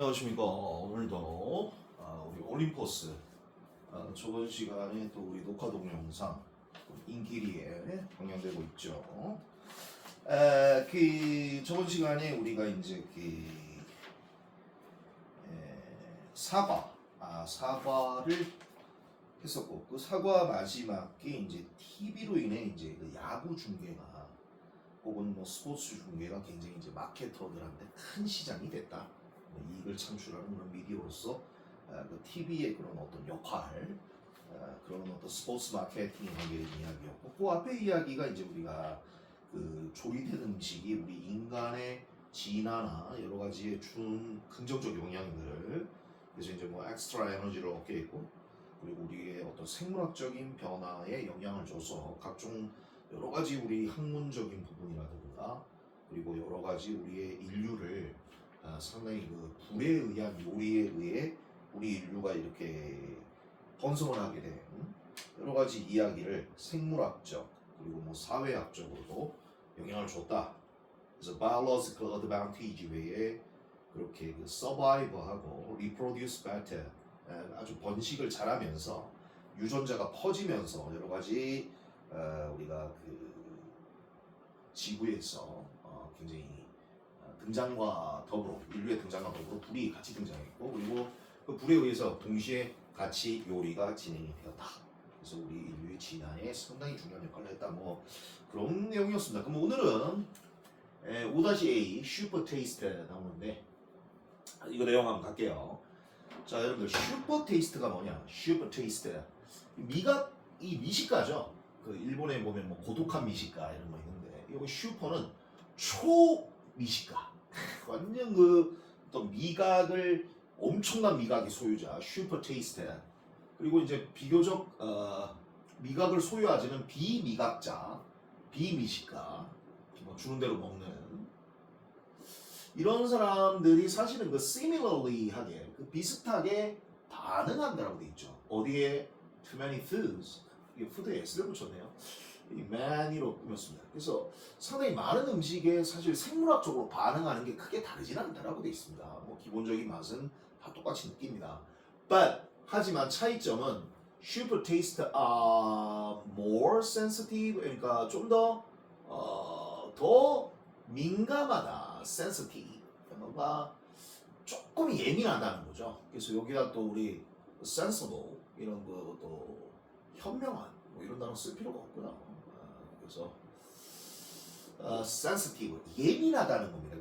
안녕하십니까. 오늘도 우리 올림포스 저번 시간에 또 우리 녹화 동영상 인기리에 방영되고 있죠. 저번 시간에 우리가 이제 사과를 했었고, 그 사과 마지막에 이제 TV로 인해 이제 그 야구 중계가 혹은 뭐 스포츠 중계가 굉장히 이제 마케터들한테 큰 시장이 됐다. 이익을 창출하는 그런 미디어로서 그 TV의 그런 어떤 역할, 그런 어떤 스포츠 마케팅에 관계된 이야기였고, 그 앞에 이야기가 이제 우리가 그 조리된 음식이 우리 인간의 진화나 여러 가지에 준 긍정적 영향들을, 그래서 이제 뭐 엑스트라 에너지를 얻게 했고, 그리고 우리의 어떤 생물학적인 변화에 영향을 줘서 각종 여러 가지 우리 학문적인 부분이라든가, 그리고 여러 가지 우리의 인류를 상당히 그 불에 의한 요리에 의해 우리 인류가 이렇게 번성을 하게 된 여러 가지 이야기를 생물학적 그리고 뭐 사회학적으로도 영향을 줬다. 그래서 biological advantage 외에 그렇게 그 survive하고 reproduce better, 아주 번식을 잘하면서 유전자가 퍼지면서 여러 가지 우리가 그 지구에서 굉장히 등장과 더불어, 인류의 등장과 더불어 불이 같이 등장했고, 그리고 그 불에 의해서 동시에 같이 요리가 진행이 되었다. 그래서 우리 인류의 진화에 상당히 중요한 역할을 했다. 뭐 그런 내용이었습니다. 그럼 오늘은 5-A 슈퍼 테이스트 나오는데, 이거 내용 한번 갈게요. 자, 여러분들 슈퍼 테이스트가 뭐냐? 슈퍼 테이스트, 이 미식가죠. 그 일본에 보면 뭐 고독한 미식가 이런 거 있는데, 이거 슈퍼는 초 미식가, 완전 그 또 미각을, 엄청난 미각의 소유자 슈퍼 테이스트. 그리고 이제 비교적 미각을 소유하지는 비미각자, 비미식가, 뭐 주는 대로 먹는 이런 사람들이 사실은 그 similarly하게, 그 비슷하게 반응한다라고 돼 있죠. 어디에? too many foods. 이게 푸드에 S를 붙였네요. 이 many로 꾸몄습니다. 그래서 상당히 많은 음식에 사실 생물학적으로 반응하는 게 크게 다르진 않다라고 돼 있습니다. 뭐 기본적인 맛은 다 똑같이 느낍니다. But 하지만 차이점은 super taste are more sensitive, 그러니까 좀 더 민감하다. sensitive, 뭔가 조금 예민하다는 거죠. 그래서 여기다 또 우리 sensible 이런 것도 현명한 뭐 이런 단어 쓸 필요가 없구나. 그래서 sensitive, 예민하다는 겁니다.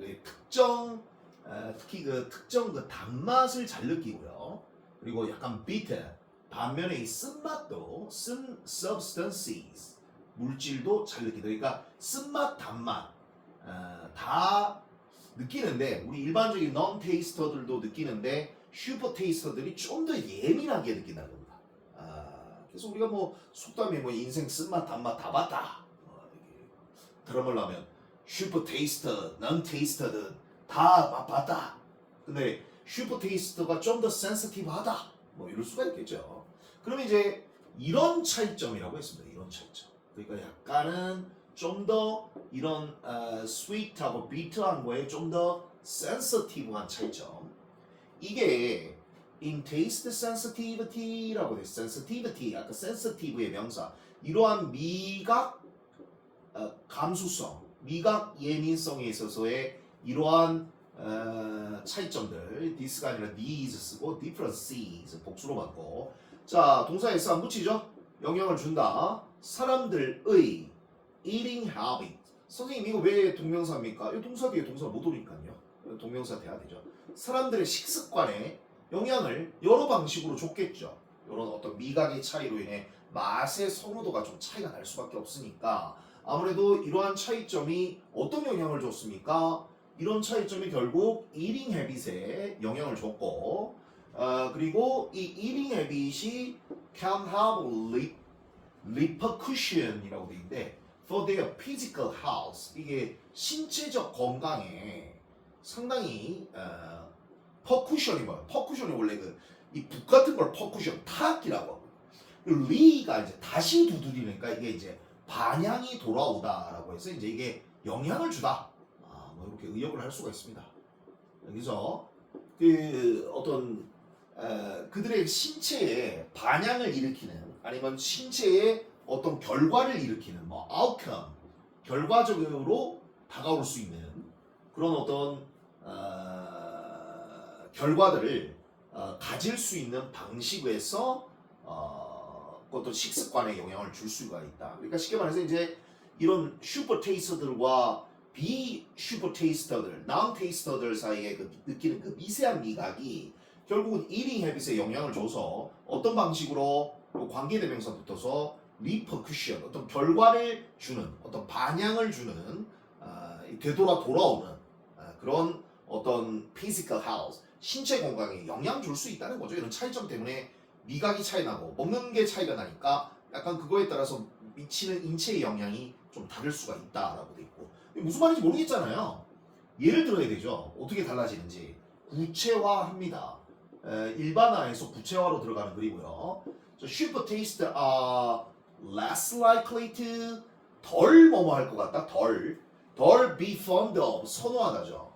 특히 그 특정 그 단맛을 잘 느끼고요. 그리고 약간 bitter, 반면에 이 쓴맛도, substances, 물질도 잘 느끼다. 그러니까 쓴맛, 단맛 다 느끼는데, 우리 일반적인 non 테이스터들도 느끼는데 슈퍼 테이스터들이 좀 더 예민하게 느낀다는 겁니다. 그래서 우리가 뭐 속담에 뭐 인생 쓴맛 단맛 다 봤다, 드럼을 하면 슈퍼 테이스터, non 테이스터든 다 맛봤다. 근데 슈퍼 테이스터가 좀 더 센시티브하다, 뭐 이럴 수가 있겠죠. 그러면 이제 이런 차이점이라고 했습니다. 이런 차이점. 그러니까 약간은 좀 더 이런 스윗하고 비트한 거에 좀 더 센시티브한 차이점. 이게 in taste sensitivity라고 돼. sensitivity, 아까 sensitive의 명사. 이러한 미각 감수성, 미각 예민성에 있어서의 이러한 차이점들, this가 아니라 these 쓰고 differences 복수로 받고, 자, 동사 S 안 붙이죠? 영향을 준다. 사람들의 eating habit. 선생님 이거 왜 동명사입니까? 이 동사 뒤에 동사 못 오니까요. 동명사 돼야 되죠. 사람들의 식습관에 영향을 여러 방식으로 줬겠죠. 이런 어떤 미각의 차이로 인해 맛의 선호도가 좀 차이가 날 수밖에 없으니까, 아무래도 이러한 차이점이 어떤 영향을 줬습니까? 이런 차이점이 결국 eating habit에 영향을 줬고, 그리고 이 eating habit이 can have repercussion이라고 돼 있는데 for their physical health, 이게 신체적 건강에 상당히 퍼쿠션이 뭐야? 퍼쿠션이 원래 이 북 같은 걸 퍼쿠션, 타악기라고 하고, 리가 이제 다시 두드리니까 이게 이제 반향이 돌아오다라고 해서 이제 이게 영향을 주다. 뭐 이렇게 의역을 할 수가 있습니다. 여기서 그 어떤 그들의 신체에 반향을 일으키는 아니면 신체에 어떤 결과를 일으키는 뭐 outcome 결과적으로 다가올 수 있는 그런 어떤 결과들을 가질 수 있는 방식에서 어떤 식습관에 영향을 줄 수가 있다. 그러니까 쉽게 말해서 이제 이런 슈퍼 테이스터들과 비 슈퍼 테이스터들, non 테이스터들 사이에 그 느끼는 그 미세한 미각이 결국은 eating habit에 영향을 줘서 어떤 방식으로 관계대명사 붙어서 repercussion, 어떤 결과를 주는, 어떤 반향을 주는 되돌아 돌아오는 그런 어떤 physical health, 신체 건강에 영향 줄 수 있다는 거죠. 이런 차이점 때문에 미각이 차이 나고 먹는 게 차이가 나니까 약간 그거에 따라서 미치는 인체의 영향이 좀 다를 수가 있다라고 돼 있고 무슨 말인지 모르겠잖아요. 예를 들어야 되죠. 어떻게 달라지는지 구체화합니다. 일반화에서 구체화로 들어가는 글이고요. Super taste are less likely to 덜 뭐뭐 할 것 같다. 덜 be fond of 선호하다죠.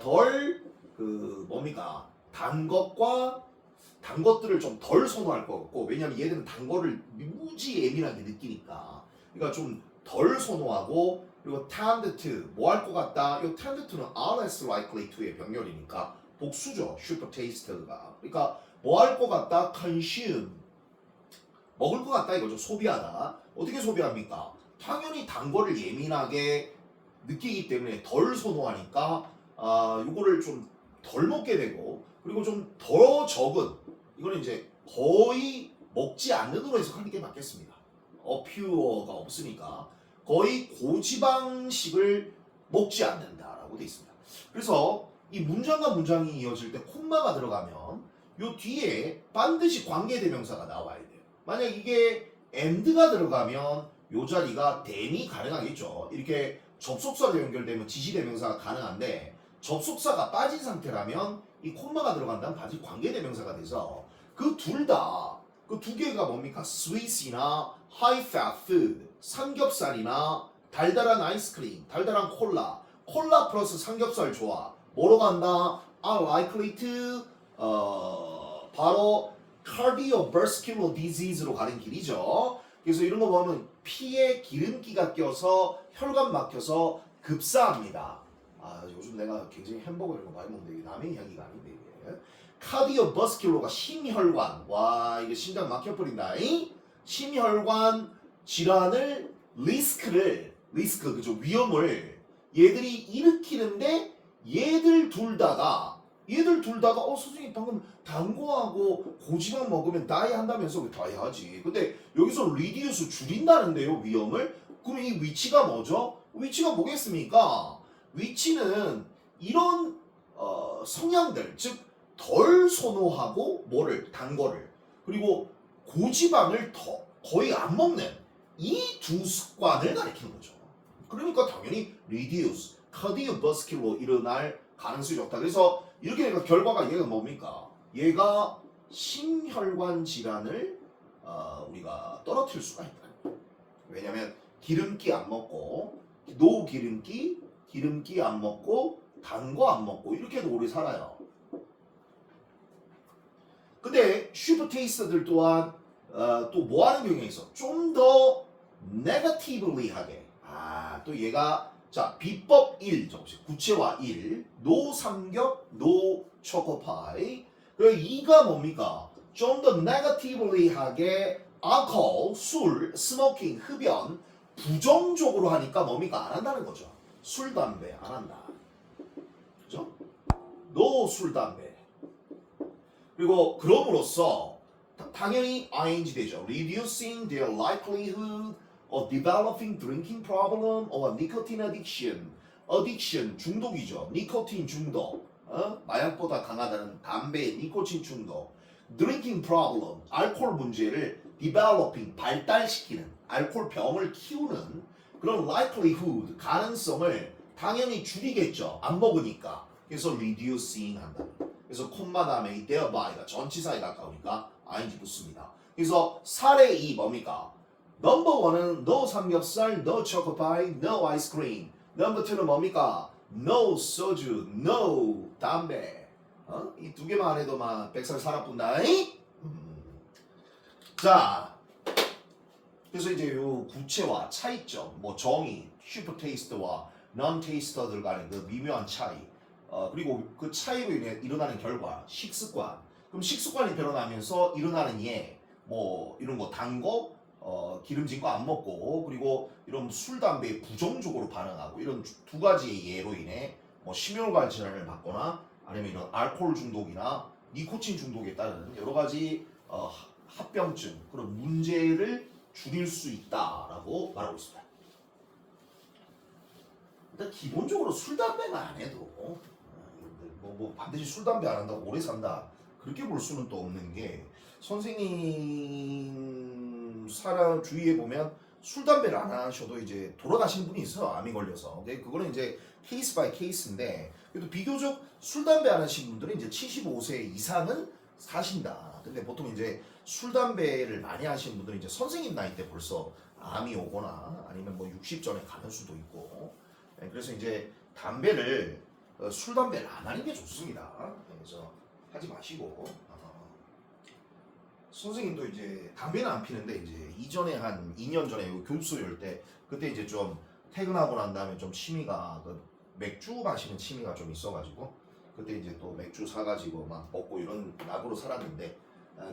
덜 그 뭡니까 단 것들을 좀 덜 선호할 것 같고 왜냐하면 얘들은 단 거를 무지 예민하게 느끼니까 그러니까 좀 덜 선호하고 그리고 tend to 뭐 할 것 같다 이 tend to는 are less likely to의 병렬이니까 복수죠 super taste가 그러니까 뭐 할 것 같다 consume 먹을 것 같다 이거죠 소비하다 어떻게 소비합니까 당연히 단 거를 예민하게 느끼기 때문에 덜 선호하니까 요거를 좀 덜 먹게 되고 그리고 좀 더 적은 이거는 이제 거의 먹지 않는으로 해석하는 게 맞겠습니다. 어퓨어가 없으니까 거의 고지방식을 먹지 않는다라고 되어 있습니다. 그래서 이 문장과 문장이 이어질 때 콤마가 들어가면 요 뒤에 반드시 관계대명사가 나와야 돼요. 만약 이게 and가 들어가면 요 자리가 then이 가능하겠죠. 이렇게 접속사로 연결되면 지시대명사가 가능한데 접속사가 빠진 상태라면 이 콤마가 들어간다면 반드시 관계대명사가 돼서 그 둘 다 그 두 개가 뭡니까? sweet이나 high fat food 삼겹살이나 달달한 아이스크림, 달달한 콜라 플러스 삼겹살 좋아. 뭐로 간다? are likely to 바로 cardiovascular disease로 가는 길이죠. 그래서 이런 거 보면 피에 기름기가 껴서 혈관 막혀서 급사합니다. 요즘 내가 굉장히 햄버거 이런 거 많이 먹는데 이게 남의 이야기가 아닌데 이게 카디오버스큘러가 심혈관 와 이게 심장 막혀버린다 심혈관 질환을 리스크 그죠 위험을 얘들이 일으키는데 얘들 둘 다가 선생님 방금 단 거하고 고지방 먹으면 다이 한다면서 왜 다이 하지 근데 여기서 리디우스 줄인다는데요 위험을 그럼 이 위치가 뭐죠? 위치가 뭐겠습니까? 위치는 이런 성향들 즉 덜 선호하고 뭐를 단 거를 그리고 고지방을 거의 안 먹는 이 두 습관을 가리키는 거죠. 그러니까 당연히 reduce, cardiovascular 일어날 가능성이 적다. 그래서 이렇게 되니까 결과가 얘가 뭡니까? 얘가 심혈관 질환을 우리가 떨어뜨릴 수가 있다. 왜냐하면 기름기 안 먹고 기름기 안 먹고 단 거 안 먹고 이렇게 해도 오래 살아요. 근데 슈퍼 테이스터들 또한 또 뭐 하는 경향이 있어? 좀 더 네거티브리 하게. 또 얘가 자 비법 1 정식 구체화 1 노 삼겹 노 초코파이 그리고 2가 뭡니까? 좀 더 네거티브리 하게 알코올 술 스모킹 흡연 부정적으로 하니까 뭡니까? 안 한다는 거죠. 술 담배 안 한다. 그죠? 노 술 담배 그리고 그럼으로써 당연히 ing 되죠. Reducing their likelihood of developing drinking problem or nicotine addiction. addiction 중독이죠. 니코틴 중독. 마약보다 강하다는 담배 니코틴 중독. drinking problem 알코올 문제를 developing 발달시키는 알코올 병을 키우는 그런 likelihood 가능성을 당연히 줄이겠죠. 안 먹으니까. 그래서 reducing 한다. 그래서 콤마 다음에 thereby 전치사에 가까우니까 ing 붙습니다. 그래서 사례 2 뭡니까? 넘버 1은 no 삼겹살, no 초코파이, no 아이스크림. 넘버 2는 뭡니까? no 소주, no 담배. 이 두 개만 해도 막 100살 살아뿐다. 자, 그래서 이제 요 구체와 차이점, 뭐 정의, 슈퍼 테이스트와 non 테이스터들 간의 그 미묘한 차이, 그리고 그 차이로 인해 일어나는 결과, 식습관. 그럼 식습관이 변화하면서 일어나는 뭐 이런 거 단 거, 기름진 거 안 먹고, 그리고 이런 술, 담배에 부정적으로 반응하고 이런 두 가지의 예로 인해 뭐 심혈관 질환을 받거나 아니면 이런 알코올 중독이나 니코틴 중독에 따른 여러 가지 합병증 그런 문제를 줄일 수 있다라고 말하고 있습니다. 일단 기본적으로 술 담배만 안 해도 뭐 반드시 술 담배 안 한다고 오래 산다 그렇게 볼 수는 또 없는 게 선생님 사람 주위에 보면 술 담배를 안 하셔도 이제 돌아가신 분이 있어요. 암이 걸려서. 그거는 이제 케이스 바이 케이스인데 그래도 비교적 술 담배 안 하신 분들은 이제 75세 이상은 사신다. 근데 보통 이제 술 담배를 많이 하시는 분들은 이제 선생님 나이 때 벌써 암이 오거나 아니면 뭐 60 전에 가는 수도 있고. 그래서 이제 담배를 술 담배를 안 하는 게 좋습니다. 그래서 하지 마시고. 선생님도 이제 담배는 안 피는데 이제 이전에 한 2년 전에 교습소 열 때 그때 이제 좀 퇴근하고 난 다음에 좀 취미가 맥주 마시는 취미가 좀 있어가지고 그때 이제 또 맥주 사가지고 막 먹고 이런 낙으로 살았는데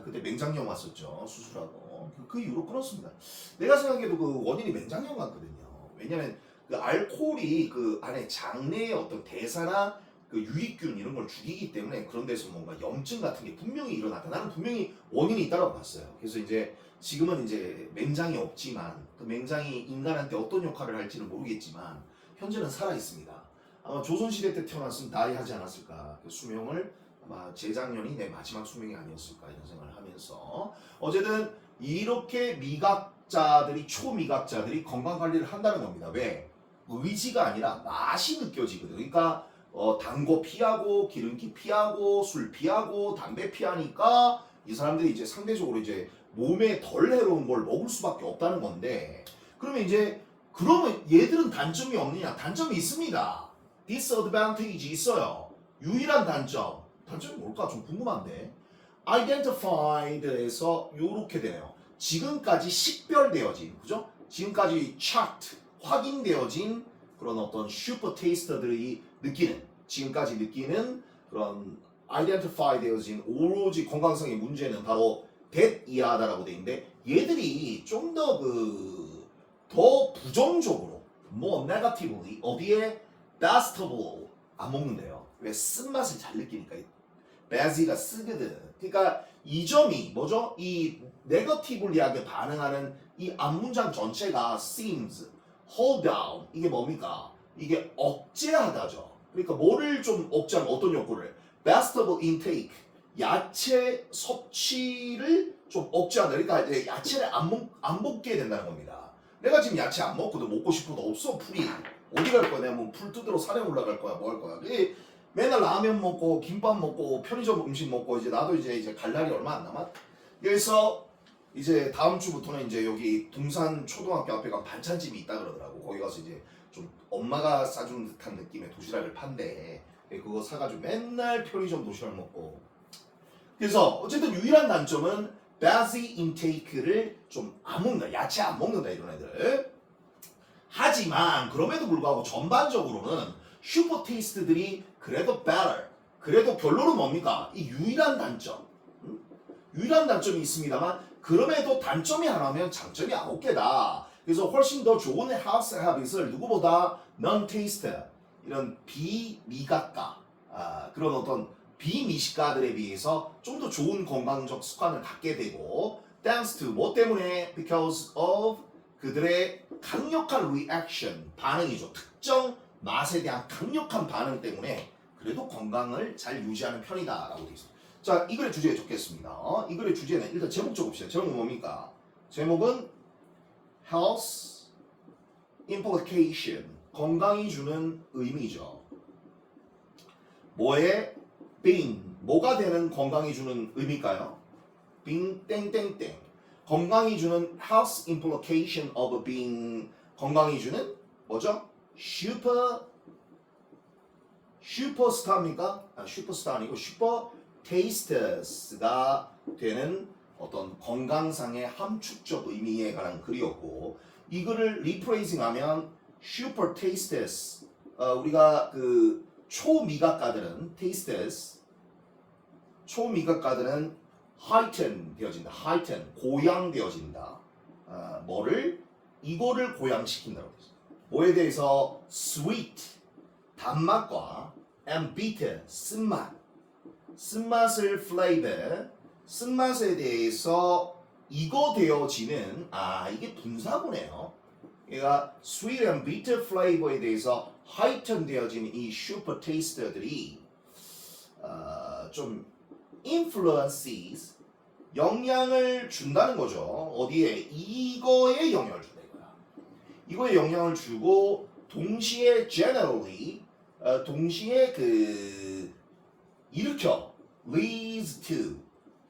그때 맹장염 왔었죠. 수술하고 그 이후로 끊었습니다. 내가 생각해도 그 원인이 맹장염 같거든요. 왜냐면 그 알코올이 그 안에 장내의 어떤 대사나 그 유익균 이런 걸 죽이기 때문에 그런 데서 뭔가 염증 같은 게 분명히 일어나다. 나는 분명히 원인이 있다고 봤어요. 그래서 이제 지금은 이제 맹장이 없지만 그 맹장이 인간한테 어떤 역할을 할지는 모르겠지만 현재는 살아 있습니다. 아마 조선시대 때 태어났으면 나이 하지 않았을까. 그 수명을 아마 재작년이 내 마지막 수명이 아니었을까 이런 생각을 하면서 어쨌든 이렇게 미각자들이 초미각자들이 건강관리를 한다는 겁니다. 왜? 의지가 아니라 맛이 느껴지거든. 그러니까 단 거 피하고 기름기 피하고 술 피하고 담배 피하니까 이 사람들이 이제 상대적으로 이제 몸에 덜 해로운 걸 먹을 수밖에 없다는 건데 그러면 이제 그러면 얘들은 단점이 없느냐? 단점이 있습니다. disadvantage 있어요. 유일한 단점이 뭘까? 좀 궁금한데 identified에서 요렇게 되네요. 지금까지 식별되어진 그죠? 지금까지 chart 확인되어진 그런 어떤 슈퍼 테이스터들이 지금까지 느끼는 그런 아이덴티파이 되어진 오로지 건강성의 문제는 바로 that 이하다라고 돼 있는데 얘들이 좀 더 부정적으로 more negatively 어디에 digestible 안 먹는데요. 왜? 쓴맛을 잘 느끼니까 베지가 쓰거든. 그러니까 이 점이 뭐죠? 이 네거티블리하게 반응하는 이 앞문장 전체가 seems, hold down 이게 뭡니까? 이게 억제하다죠. 그러니까 뭐를 좀 억제하면 어떤 욕구를? vegetable intake, 야채 섭취를 좀 억제한다. 그러니까 이제 야채를 안 먹게 된다는 겁니다. 내가 지금 야채 안 먹고도 먹고 싶어도 없어 풀이. 어디 갈 거야? 내가 뭐 풀 뜯으러 산에 올라갈 거야? 뭐 할 거야? 맨날 라면 먹고 김밥 먹고 편의점 음식 먹고 이제 나도 이제 갈 날이 얼마 안 남았. 그래서 이제 다음 주부터는 이제 여기 동산 초등학교 앞에 간 반찬집이 있다 그러더라고. 거기 가서 이제 좀 엄마가 싸준 듯한 느낌의 도시락을 판대. 그거 사가지고 맨날 편의점 도시락 먹고. 그래서 어쨌든 유일한 단점은 basic intake를 좀 안 먹는다. 야채 안 먹는다 이런 애들. 하지만 그럼에도 불구하고 전반적으로는 슈퍼 테이스트들이 그래도 better. 그래도 결론은 뭡니까? 이 유일한 단점. 유일한 단점이 있습니다만 그럼에도 단점이 하나면 장점이 9개다. 그래서 훨씬 더 좋은 하우스 헤비트를 누구보다 non-taste 이런 비미각가 그런 어떤 비미식가들에 비해서 좀 더 좋은 건강적 습관을 갖게 되고 thanks to 뭐 때문에? because of 그들의 강력한 reaction 반응이죠. 특정 맛에 대한 강력한 반응 때문에 그래도 건강을 잘 유지하는 편이다라고 되어 있습니다. 자, 이 글의 주제에 적겠습니다. 이 글의 주제는 일단 제목 적읍시다. 제목은 뭡니까? 제목은 health implication 건강이 주는 의미죠. 뭐에 being 뭐가 되는 건강이 주는 의미일까요? being 땡땡땡 건강이 주는 health implication of being 건강이 주는 뭐죠? super 슈퍼스타입니까? 슈퍼스타 아니고 슈퍼 테이스트스가 되는 어떤 건강상의 함축적 의미에 관한 글이었고 이 글을 리프레이징하면 슈퍼 테이스트스 우리가 그 초미각가들은 테이스트스 초미각가들은 heighten 되어진다. heighten 고양되어진다. 뭐를 이거를 고양시킨다고 했어요. 뭐에 대해서 sweet 단맛과 and bitter 쓴맛 쓴맛을 flavor 쓴맛에 대해서 이거 되어지는 이게 분사구네요. 얘가 sweet and bitter flavor에 대해서 heighten 되어지는 이 슈퍼 테이스터들이 좀 influences 영향을 준다는 거죠. 어디에? 이거에 영향을 준다 이거야. 이거에 영향을 주고 동시에 generally 동시에 그 일으켜 leads to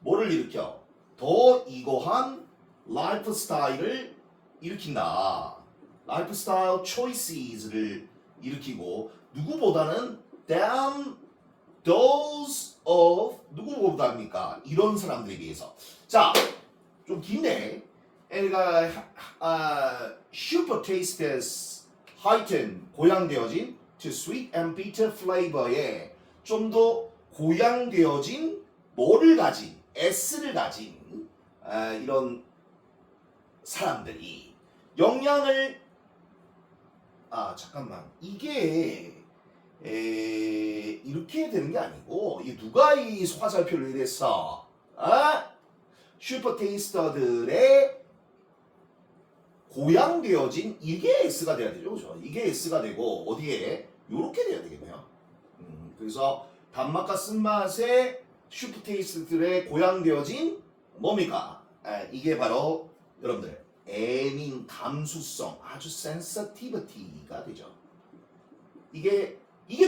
뭐를 일으켜? 더 이거한 라이프 스타일을 일으킨다. 라이프 스타일 choices를 일으키고 누구보다는 than those of 누구보다입니까? 이런 사람들에 비해서. 자, 좀 긴데 애가 super tastes heighten 고양되어진 to sweet and bitter flavor에 좀 더 고양되어진 뭐를 가진 S를 가진 이런 사람들이 영향을 잠깐만 이게 이렇게 되는 게 아니고 이 누가 이 화살표를 이랬어? 슈퍼 테이스터들의 고양되어진 이게 S가 돼야 되죠, 그죠? 이게 S가 되고 어디에 요렇게 돼야 되겠네요. 그래서 단맛과 쓴맛의 슈퍼 테이스트들의 고양되어진 뭡니까? 이게 바로 여러분들 애민 감수성 아주 sensitivity가 되죠. 이게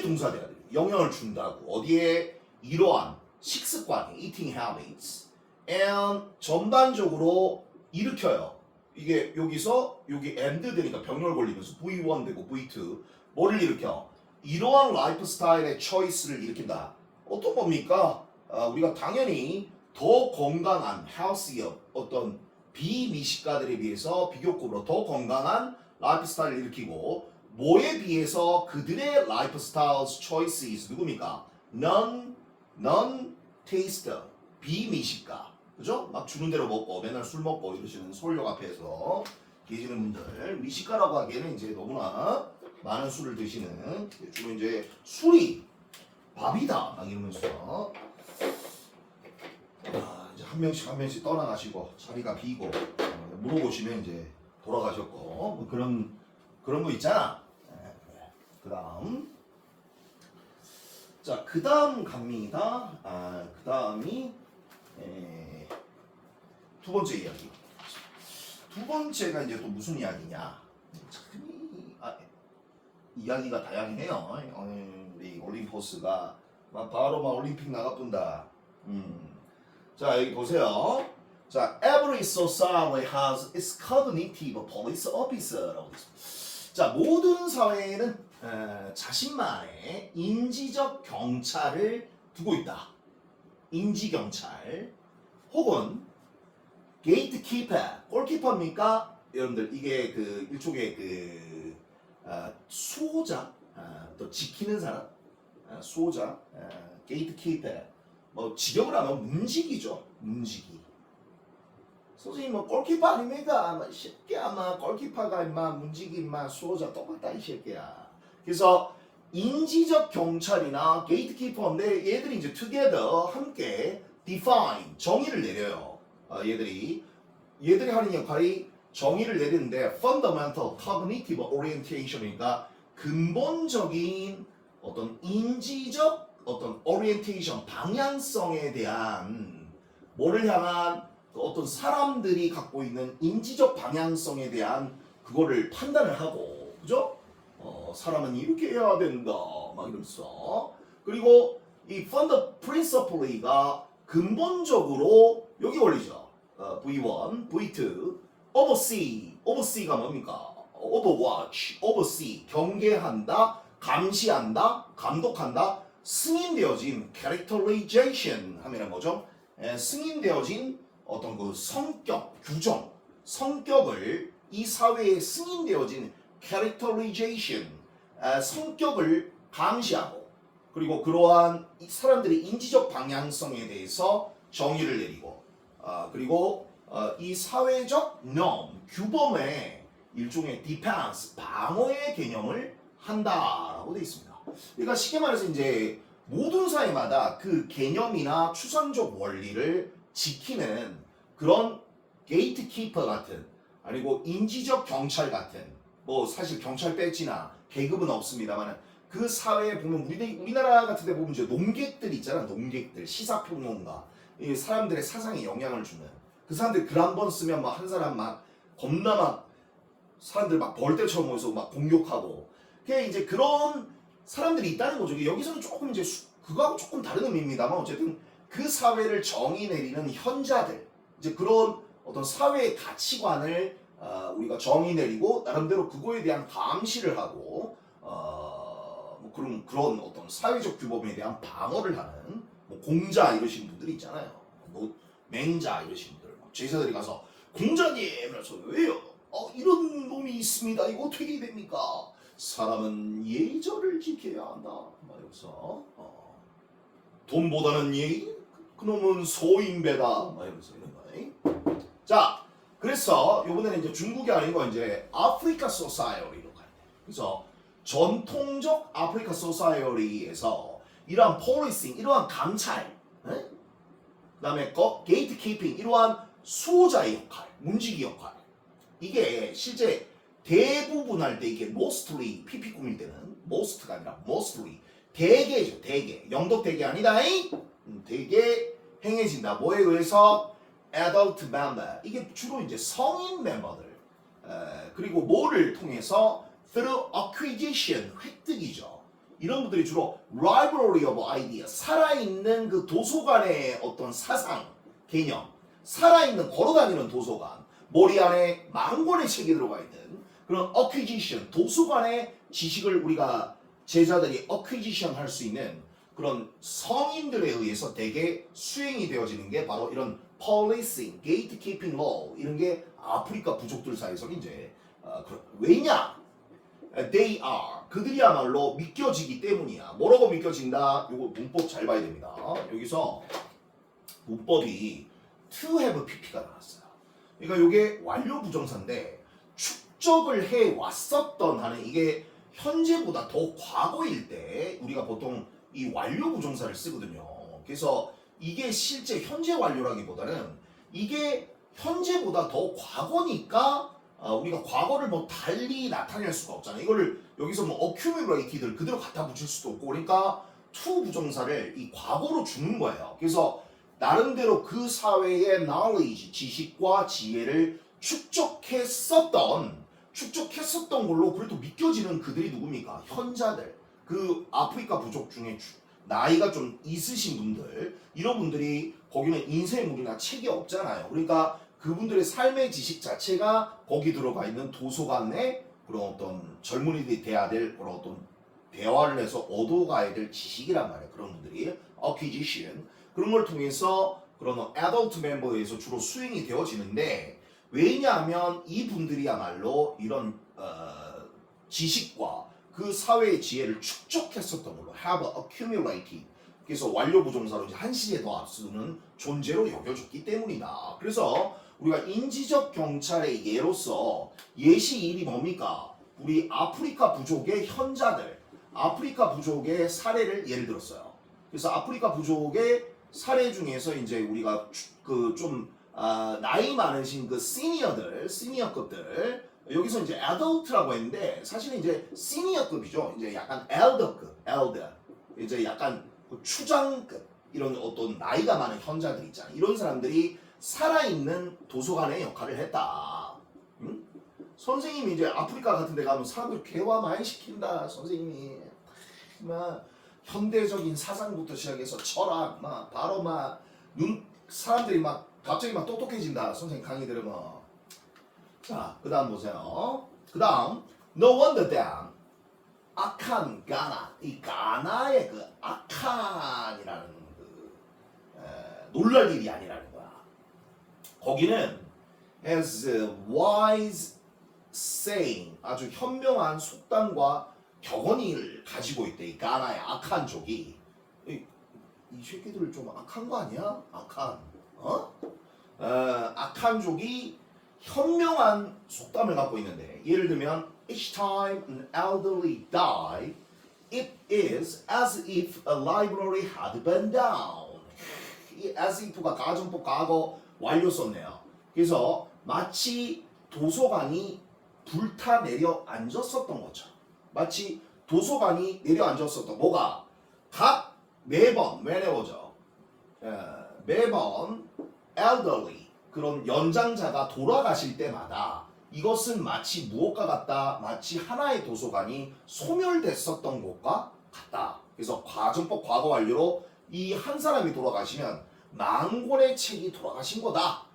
동사돼야 돼요. 영향을 준다고. 어디에? 이러한 식습관, eating habits, and 전반적으로 일으켜요. 이게 여기서 여기 and 되니까 병렬 걸리면서 V1 되고 V2 뭐를 일으켜? 이러한 라이프 스타일의 choice를 일으킨다. 어떤 겁니까? 우리가 당연히 더 건강한 healthier 어떤 비미식가들에 비해서 비교급으로 더 건강한 라이프 스타일을 일으키고 뭐에 비해서 그들의 라이프 스타일 choices 누굽니까? non taster 비미식가 그죠? 막 주는 대로 먹고 맨날 술 먹고 이러시는 서울역 앞에서 계시는 분들 미식가라고 하기에는 이제 너무나 많은 술을 드시는 주로 이제 술이 밥이다 막 이러면서 이제 한 명씩 떠나가시고 자리가 비고 물어보시면 이제 돌아가셨고 뭐 그런 거 있잖아. 그다음 자 그다음 갑니다. 그다음이 두 번째 이야기. 두 번째가 이제 또 무슨 이야기냐? 이야기가 다양해요. 우리 올림포스가 바로 올림픽 나가본다. 자 여기 보세요. 자, every society has its cognitive police officer라고 있습니다. 자, 모든 사회에는 자신만의 인지적 경찰을 두고 있다. 인지 경찰 혹은 게이트키퍼, 골키퍼입니까? 여러분들 이게 그 일종의 그 수호자, 또 지키는 사람, 수호자, 게이트키퍼. 뭐 직역을 하면 문지기죠, 문지기. 선생님 뭐 골키퍼 아닙니까? 이 새끼야 막 골키퍼가 임마 문지기 임마 수호자 똑같다 이 새끼야. 그래서 인지적 경찰이나 게이트키퍼인데 얘들이 이제 together 함께 define 정의를 내려요. 얘들이 하는 역할이 정의를 내리는데 fundamental cognitive orientation이니까 근본적인 어떤 인지적 어떤 orientation 방향성에 대한 뭐를 향한 어떤 사람들이 갖고 있는 인지적 방향성에 대한 그거를 판단을 하고 그죠? 사람은 이렇게 해야 된다 막 이러면서 그리고 이 fund principle가 근본적으로 여기 걸리죠. V1, V2, oversee가 뭡니까? overwatch, oversee 경계한다, 감시한다, 감독한다, 승인되어진 characterization 하면은 뭐죠? 승인되어진 어떤 그 성격, 규정, 성격을 이 사회에 승인되어진 characterization, 성격을 감시하고 그리고 그러한 사람들의 인지적 방향성에 대해서 정의를 내리고 그리고 이 사회적 norm, 규범의 일종의 defense, 방어의 개념을 한다라고 되어 있습니다. 그러니까 쉽게 말해서 이제 모든 사회마다 그 개념이나 추상적 원리를 지키는 그런 게이트키퍼 같은 아니고 인지적 경찰 같은 뭐 사실 경찰 배지나 계급은 없습니다만 그 사회에 보면 우리나라 같은 데 보면 이제 농객들 있잖아. 농객들, 시사평론가, 이 사람들의 사상에 영향을 주는 그 사람들 글 한 번 쓰면 막 한 사람 막 겁나 막 사람들 막 벌떼처럼 모여서 막 공격하고 그게 이제 그런 사람들이 있다는 거죠. 여기서는 조금 이제 그거하고 조금 다른 의미입니다만 어쨌든 그 사회를 정의 내리는 현자들 이제 그런 어떤 사회의 가치관을 우리가 정의 내리고 나름대로 그거에 대한 감시를 하고 뭐 그런 어떤 사회적 규범에 대한 방어를 하는 뭐 공자 이러신 분들이 있잖아요. 뭐 맹자 이러신 분들 제자들이 가서 공자님 그래서 왜요? 이런 놈이 있습니다. 이거 어떻게 됩니까? 사람은 예절을 지켜야 한다. 말해서 돈보다는 예의? 그놈은 소인배다. 말해서 이런 거. 자, 그래서 이번에는 이제 중국이 아니고 이제 아프리카 소사이어리로 가야 돼. 그래서 전통적 아프리카 소사이어리에서 이러한 폴리싱, 이러한 감찰, 그다음에 게이트 키핑, 이러한 수호자의 역할, 문지기 역할. 이게 실제 대부분 할 때 이게 mostly PP 꾸밀 때는 most가 아니라 mostly 대개죠. 대개 영덕 대개 아니다. 대개 행해진다. 뭐에 의해서 adult member 이게 주로 이제 성인 멤버들 그리고 뭐를 통해서 through acquisition 획득이죠. 이런 분들이 주로 library of idea 살아있는 그 도서관의 어떤 사상 개념 살아있는 걸어다니는 도서관 머리 안에 만 권의 책이 들어가 있는 그런 acquisition 도서관의 지식을 우리가 제자들이 acquisition 할 수 있는 그런 성인들에 의해서 대개 수행이 되어지는 게 바로 이런 policing, gatekeeping law 이런 게 아프리카 부족들 사이에서는 이제 왜냐? They are 그들이야말로 믿겨지기 때문이야. 뭐라고 믿겨진다? 요거 문법 잘 봐야 됩니다. 여기서 문법이 to have pp가 나왔어요. 그러니까 이게 완료 부정사인데 축적을 해 왔었던 하는 이게 현재보다 더 과거일 때 우리가 보통 이 완료 부정사를 쓰거든요. 그래서 이게 실제 현재 완료라기보다는 이게 현재보다 더 과거니까 우리가 과거를 뭐 달리 나타낼 수가 없잖아요. 이거를 여기서 뭐 accumulated를 그대로 갖다 붙일 수도 없고 그러니까 to 부정사를 이 과거로 주는 거예요. 그래서 나름대로 그 사회의 knowledge, 지식과 지혜를 축적했었던 걸로 그래도 믿겨지는 그들이 누굽니까? 현자들. 그 아프리카 부족 중에 나이가 좀 있으신 분들 이런 분들이 거기는 인쇄물이나 책이 없잖아요. 그러니까 그분들의 삶의 지식 자체가 거기 들어가 있는 도서관 내 그런 어떤 젊은이들이 돼야 될 그런 어떤 대화를 해서 얻어가야 될 지식이란 말이에요. 그런 분들이 acquisition 그런 걸 통해서 그런 adult member에서 주로 수행이 되어지는데 왜냐하면 이 분들이야말로 이런 지식과 그 사회의 지혜를 축적했었던 걸로 have accumulated 그래서 완료 부정사로 이제 한 시제 더 앞서는 존재로 여겨졌기 때문이다. 그래서 우리가 인지적 경찰의 예로서 예시일이 뭡니까? 우리 아프리카 부족의 현자들, 아프리카 부족의 사례를 예를 들었어요. 그래서 아프리카 부족의 사례 중에서 이제 우리가 그 좀 나이 많으신 그 시니어급들 여기서 이제 adult라고 했는데 사실은 이제 시니어급이죠. 이제 약간 elder 이제 약간 추장급 이런 어떤 나이가 많은 현자들 있잖아요. 이런 사람들이 살아있는 도서관의 역할을 했다. 응? 선생님이 이제 아프리카 같은 데 가면 사람들 개화 많이 시킨다. 선생님이 막 현대적인 사상부터 시작해서 철학 막 바로 막 사람들이 막 갑자기 막 똑똑해진다. 선생님 강의 들으면 자, 그 다음 보세요. 그 다음 No wonder then 악한 가나, 이 가나의 그 악한이라는 그 놀랄 일이 아니라는 거야. 거기는 has a wise saying, 아주 현명한 속담과 격언을 가지고 있대. 이 가나의 악한 족이. 이 새끼들 좀 악한 거 아니야? 악한. 악한 족이 현명한 속담을 갖고 있는데, 예를 들면 each time an elderly die, it is as if a library had burned down. 이 as if가 가정법 과거 완료 썼네요. 그래서 마치 도서관이 불타 내려 앉았었던 것처럼, 마치 도서관이 내려 앉았었던, 뭐가 각 매번 whenever죠. 매번 elderly, 그런 연장자가 돌아가실 때마다 이것은 마치 무엇과 같다? 마치 하나의 도서관이 소멸됐었던 것과 같다. 그래서 가정법 과거 완료로 이 한 사람이 돌아가시면 만권의 책이 돌아가신 거다.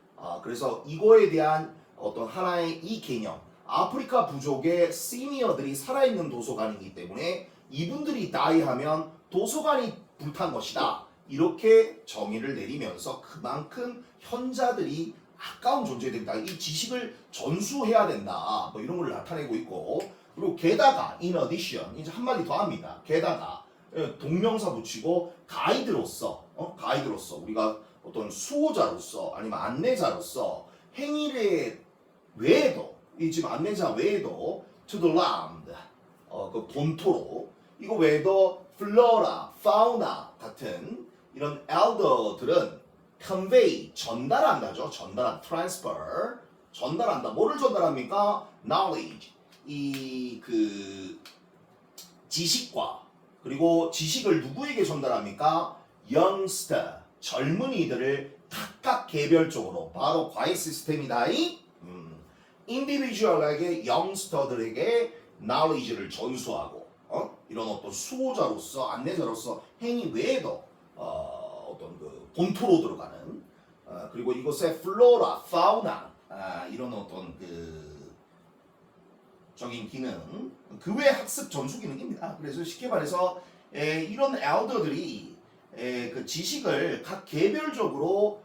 그래서 이거에 대한 어떤 하나의 이 개념, 아프리카 부족의 시니어들이 살아있는 도서관이기 때문에 이분들이 다이하면 도서관이 불탄 것이다. 이렇게 정의를 내리면서 그만큼 현자들이 아까운 존재들이다. 이 지식을 전수해야 된다. 뭐 이런 걸 나타내고 있고, 그리고 게다가 in addition, 이제 한마디 더 합니다. 게다가 동명사 붙이고 가이드로서, 가이드로서 우리가 어떤 수호자로서 아니면 안내자로서 행위의 외에도, 이 지금 안내자 외에도 to the land, 그 본토로, 이거 외에도 플로라, 파우나 같은 이런 엘더들은 convey, 전달한다죠. 전달한, transfer, 전달한다. 뭐를 전달합니까? knowledge, 이 그 지식과, 그리고 지식을 누구에게 전달합니까? youngster, 젊은이들을 각각 개별적으로, 바로 과외 시스템이다. 이 인디비주얼에게, youngster들에게 knowledge를 전수하고, 이런 어떤 수호자로서, 안내자로서 행위 외에도 어떤 그 본토로 들어가는, 그리고 이곳에 플로라, 파우나, 이런 어떤 그 적인 기능, 그 외 학습 전수 기능입니다. 그래서 쉽게 말해서 이런 엘더들이 그 지식을 각 개별적으로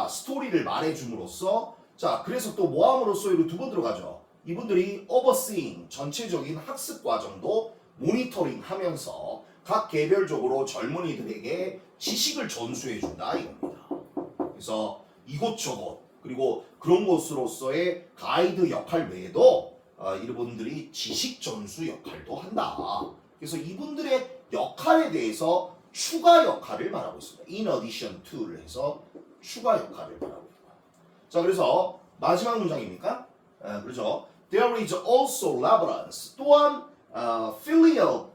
스토리를 말해줌으로써, 자, 그래서 또 모함으로써 이로 두 번 들어가죠. 이분들이 overseeing, 전체적인 학습 과정도 모니터링 하면서 각 개별적으로 젊은이들에게 지식을 전수해준다 이겁니다. 그래서 이곳저곳, 그리고 그런 곳으로서의 가이드 역할 외에도 이분들이 지식 전수 역할도 한다. 그래서 이분들의 역할에 대해서 추가 역할을 말하고 있습니다. In addition to를 해서 추가 역할을 말하고 있다. 자, 그래서 마지막 문장입니까? 그렇죠. There is also reverence. 또한 filial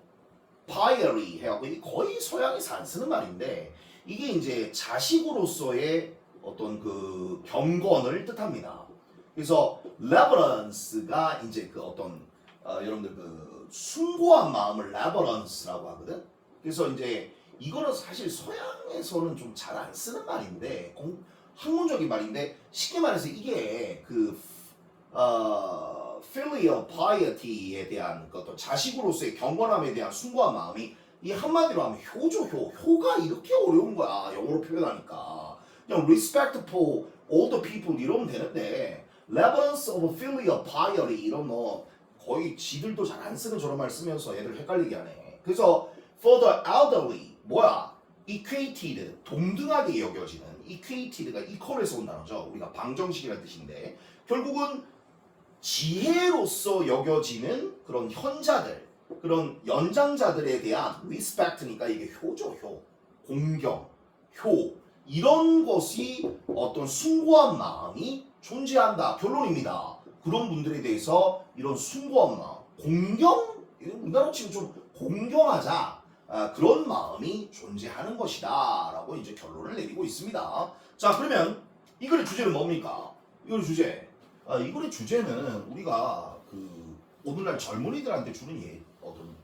piety 해갖고, 이게 거의 서양에서 안 쓰는 말인데, 이게 이제 자식으로서의 어떤 그 경건을 뜻합니다. 그래서 reverence가 이제 그 어떤 여러분들 그 숭고한 마음을 reverence라고 하거든. 그래서 이제 이거는 사실 서양에서는 좀 잘 안 쓰는 말인데, 학문적인 말인데, 쉽게 말해서 이게 그 filial piety에 대한 어떤 자식으로서의 경건함에 대한 숭고한 마음이, 이 한마디로 하면 효가 이렇게 어려운 거야. 영어로 표현하니까 그냥 respect for all the people 이러면 되는데, reverence of filial piety 이런 뭐 거의 지들도 잘 안 쓰는 저런 말 쓰면서 애들 헷갈리게 하네. 그래서 for the elderly, equated, 동등하게 여겨지는, equated가 equal에서 온 단어죠. 우리가 방정식이라는 뜻인데, 결국은 지혜로서 여겨지는 그런 현자들, 그런 연장자들에 대한 respect니까 이게 효죠. 공경, 이런 것이 어떤 숭고한 마음이 존재한다. 결론입니다. 그런 분들에 대해서 이런 숭고한 마음, 공경, 우리나라 치고 좀 공경하자, 그런 마음이 존재하는 것이다 라고 이제 결론을 내리고 있습니다. 자, 그러면 이 글의 주제는 뭡니까? 이 글의 주제, 이 글의 주제는 우리가 그 오늘날 젊은이들한테 주는 어떤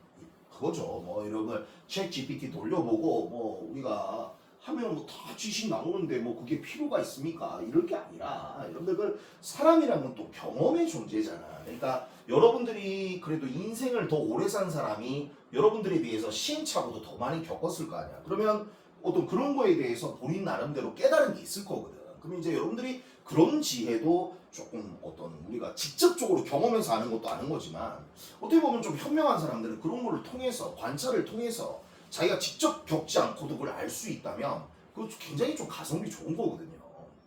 그거죠. 뭐 이런 걸 챗 GPT 돌려보고 뭐 우리가 하면 뭐 다 지식 나오는데 뭐 그게 필요가 있습니까? 이럴 게 아니라, 여러분들 그 사람이란 건 또 경험의 존재잖아. 그러니까 여러분들이 그래도 인생을 더 오래 산 사람이 여러분들에 비해서 시행착오도 더 많이 겪었을 거 아니야. 그러면 어떤 그런 거에 대해서 본인 나름대로 깨달은 게 있을 거거든. 그러면 이제 여러분들이 그런 지혜도 조금 어떤 우리가 직접적으로 경험해서 아는 것도 아는 거지만 어떻게 보면 좀 현명한 사람들은 그런 거를 통해서 관찰을 통해서 자기가 직접 겪지 않고도 그걸 알 수 있다면 그거 굉장히 좀 가성비 좋은 거거든요.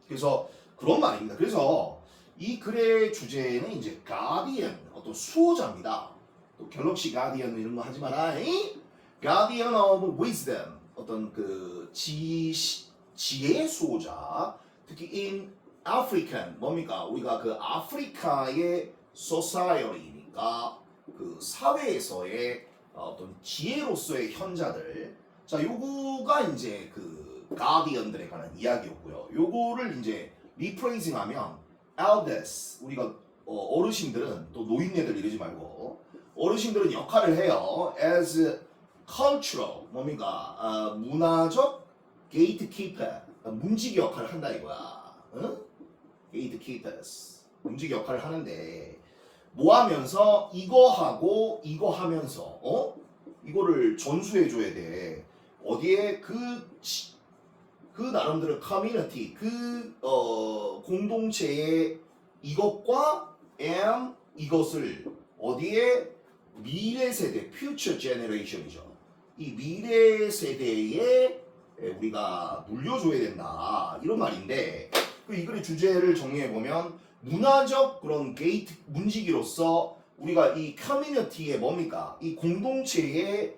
그래서 그런 말입니다. 그래서 이 글의 주제는 이제 가디언, 어떤 수호자입니다. 또 갤럭시 가디언 이런 거 하지 마라. 가디언 오브 위즈덤, 어떤 그 지혜의 수호자. 특히 in African, 뭡니까? 우리가 그 아프리카의 society니까 그 사회에서의 어떤 지혜로서의 현자들. 자, 요거가 이제 그 가디언들에 관한 이야기였고요. 요거를 이제 리프레이징 하면 elders, 우리가 어르신들은 또 노인네들 이러지 말고 어르신들은 역할을 해요. as cultural, 뭡니까? 문화적 gatekeeper, 문지기 역할을 한다 이거야. 응? gatekeepers, 문지기 역할을 하는데 뭐 하면서 이거 하고 이거 하면서 이거를 전수해 줘야 돼. 어디에 그 나름대로 커뮤니티 공동체의 이것과 이것을 어디에 미래 세대 future generation이죠. 이 미래 세대에 우리가 물려줘야 된다 이런 말인데 이 글의 주제를 정리해 보면 문화적 그런 게이트 문지기로서 우리가 이 커뮤니티의 뭡니까 이 공동체의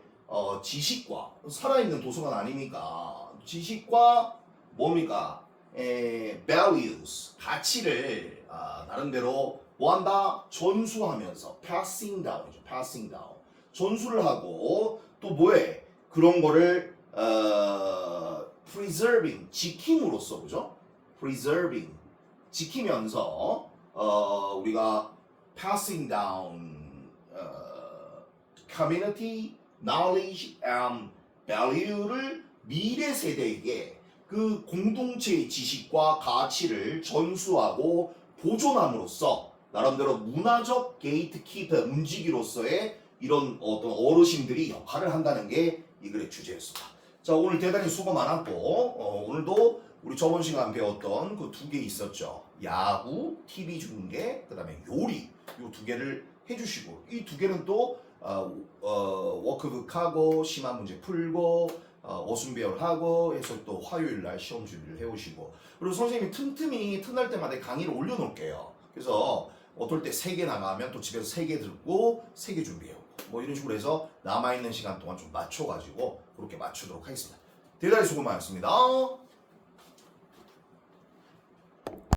지식과 살아있는 도서관 아닙니까? 지식과 뭡니까? values 가치를 나름대로 뭐한다? 전수하면서 passing down이죠. passing down 전수를 하고 또 뭐해? 그런 거를 preserving 지킴으로써 그죠? preserving 지키면서 우리가 passing down community knowledge and value를 미래 세대에게 그 공동체의 지식과 가치를 전수하고 보존함으로써 나름대로 문화적 게이트키퍼 움직이로서의 이런 어떤 어르신들이 역할을 한다는 게 이 글의 주제였습니다. 자, 오늘 대단히 수고 많았고 오늘도 우리 저번 시간 배웠던 그 두 개 있었죠. 야구, TV 중계, 그 다음에 요리 이 두 개를 해주시고 이 두 개는 또 워크북하고 심한 문제 풀고 어순배열하고 해서 또 화요일 날 시험 준비를 해오시고 그리고 선생님이 틈틈이 틈날 때마다 강의를 올려놓을게요. 그래서 어떨 때 3개 나가면 또 집에서 3개 듣고 3개 준비해오고 뭐 이런 식으로 해서 남아있는 시간 동안 좀 맞춰가지고 그렇게 맞추도록 하겠습니다. 대단히 수고 많았습니다.